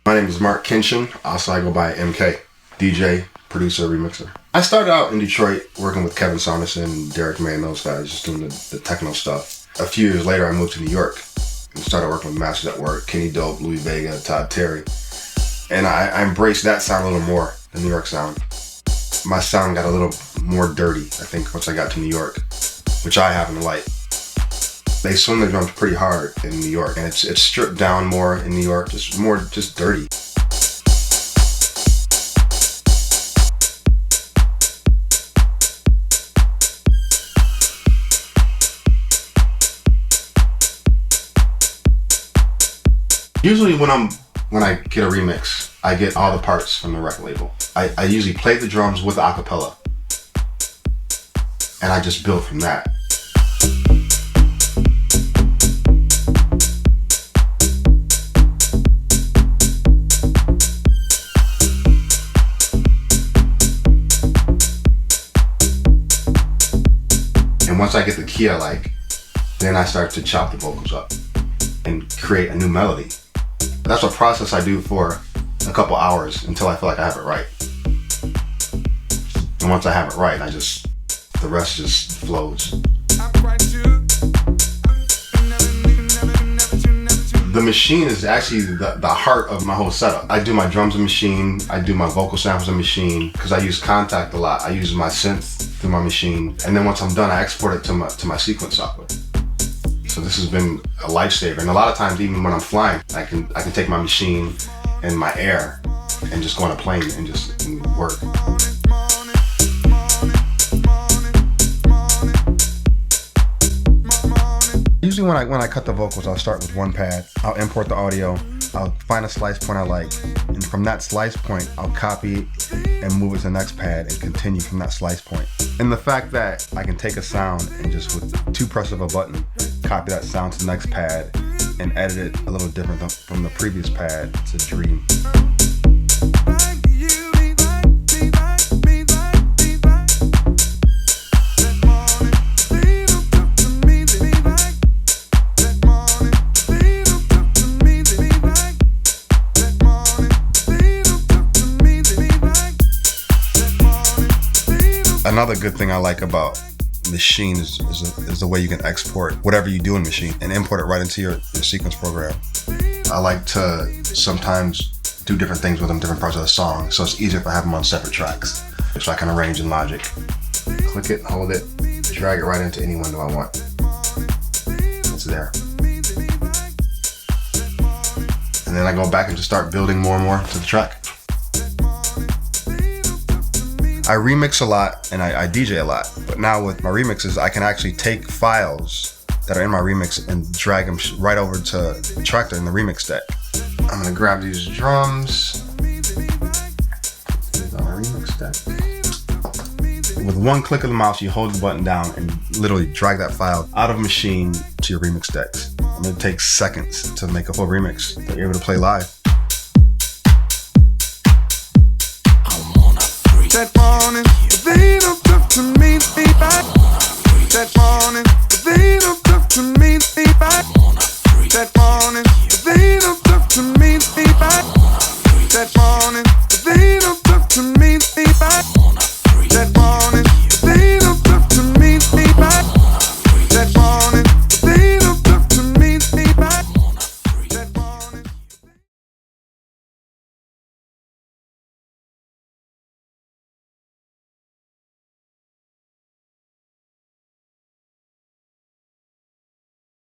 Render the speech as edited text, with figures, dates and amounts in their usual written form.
My name is Mark Kenshin. Also, I go by MK, DJ, producer, remixer. I started out in Detroit working with Kevin Saunderson, Derek May, and those guys, just doing the techno stuff. A few years later, I moved to New York and started working with Masters at Work, Kenny Dope, Louis Vega, Todd Terry. And I embraced that sound a little more, the New York sound. My sound got a little more dirty, I think, once I got to New York, which I happen to like. They swing the drums pretty hard in New York, and it's stripped down more in New York, just dirty. Usually when I get a remix, I get all the parts from the record label. I usually play the drums with the acapella, and I just build from that. And once I get the key I like, then I start to chop the vocals up and create a new melody. That's a process I do for a couple hours until I feel like I have it right. And once I have it right, the rest just flows. The machine is actually the heart of my whole setup. I do my drums in machine, I do my vocal samples in machine, because I use Kontakt a lot. I use my synth through my machine, and then once I'm done, I export it to my sequence software. So this has been a lifesaver. And a lot of times, even when I'm flying, I can take my machine and my air and just go on a plane and work. Usually when I cut the vocals, I'll start with one pad. I'll import the audio. I'll find a slice point I like. And from that slice point, I'll copy and move it to the next pad and continue from that slice point. And the fact that I can take a sound and just with two presses of a button, copy that sound to the next pad and edit it a little different from the previous pad, it's a dream. Another good thing I like about Machine is the way you can export whatever you do in Machine and import it right into your sequence program. I like to sometimes do different things with them, different parts of the song, so it's easier if I have them on separate tracks. So I can arrange in Logic. Click it, hold it, drag it right into any window I want. It's there. And then I go back and just start building more and more to the track. I remix a lot and I DJ a lot, but now with my remixes, I can actually take files that are in my remix and drag them right over to Traktor in the remix deck. I'm gonna grab these drums. These are my remix deck. With one click of the mouse, you hold the button down and literally drag that file out of Machine to your remix decks. I mean, it takes seconds to make a full remix that you're able to play live.